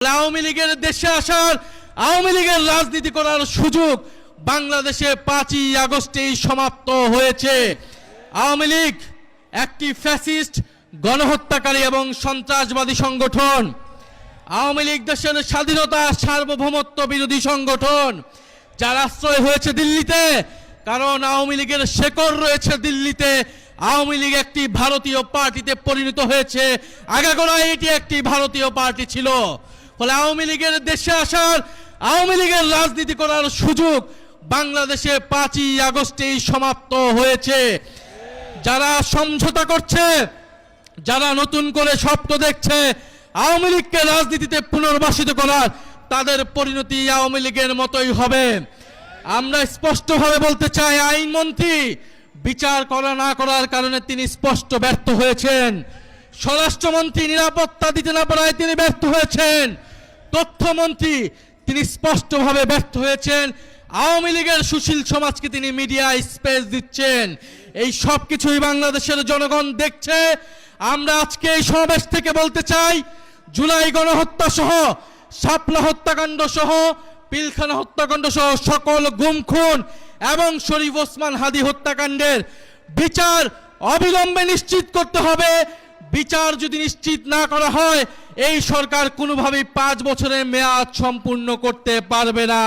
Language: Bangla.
আওয়ামী লীগের দেশে আসার, আওয়ামী লীগের রাজনীতি করার সুযোগ বাংলাদেশে 5ই আগস্টেই সমাপ্ত হয়েছে। আওয়ামী লীগ একটি ফ্যাসিস্ট, গণহত্যাকারী এবং সন্ত্রাসবাদী সংগঠন। আওয়ামী লীগ দেশের স্বাধীনতা, সার্বভৌমত্ব বিরোধী সংগঠন, যার আশ্রয় হয়েছে দিল্লিতে, কারণ আওয়ামী লীগের শেকড় রয়েছে দিল্লিতে। আওয়ামী লীগ একটি ভারতীয় পার্টিতে পরিণত হয়েছে, আগাগোড়ায় এটি একটি ভারতীয় পার্টি ছিল। ফলে আওয়ামী লীগের দেশে আসার, আওয়ামী লীগের রাজনীতি করার সুযোগ বাংলাদেশে 5ই আগস্টেই সমাপ্ত হয়েছে। যারা সমঝোতা করছে, যারা নতুন করে স্বপ্ন দেখছে আওয়ামী লীগকে রাজনীতিতে পুনর্বাসিত করার, তাদের পরিণতি আওয়ামী লীগের মতোই হবে। আমরা স্পষ্টভাবে বলতে চাই, আইনমন্ত্রী বিচার করা না করার কারণে তিনি স্পষ্ট ব্যর্থ হয়েছেন। স্বরাষ্ট্রমন্ত্রী নিরাপত্তা দিতে না পারায় তিনি ব্যর্থ হয়েছেন। তথ্যমন্ত্রী তিনি স্পষ্টভাবে ব্যর্থ হয়েছেন। আওয়ামী লীগের সুশীল সমাজকে তিনি মিডিয়া স্পেস দিচ্ছেন। এই সব কিছুই বাংলাদেশের জনগণ দেখছে। আমরা আজকে এই সমাবেশ থেকে বলতে চাই, জুলাই গণহত্যা সহ, শাপলা হত্যাকাণ্ড সহ, পিলখানা হত্যাকাণ্ড সহ সকল গুম খুন এবং শরীফ ওসমান হাদি হত্যাকাণ্ডের বিচার অবিলম্বে নিশ্চিত করতে হবে। বিচার যদি নিশ্চিত না করা হয়, এই সরকার কোনোভাবেই 5 বছরের মেয়াদ সম্পূর্ণ করতে পারবে না।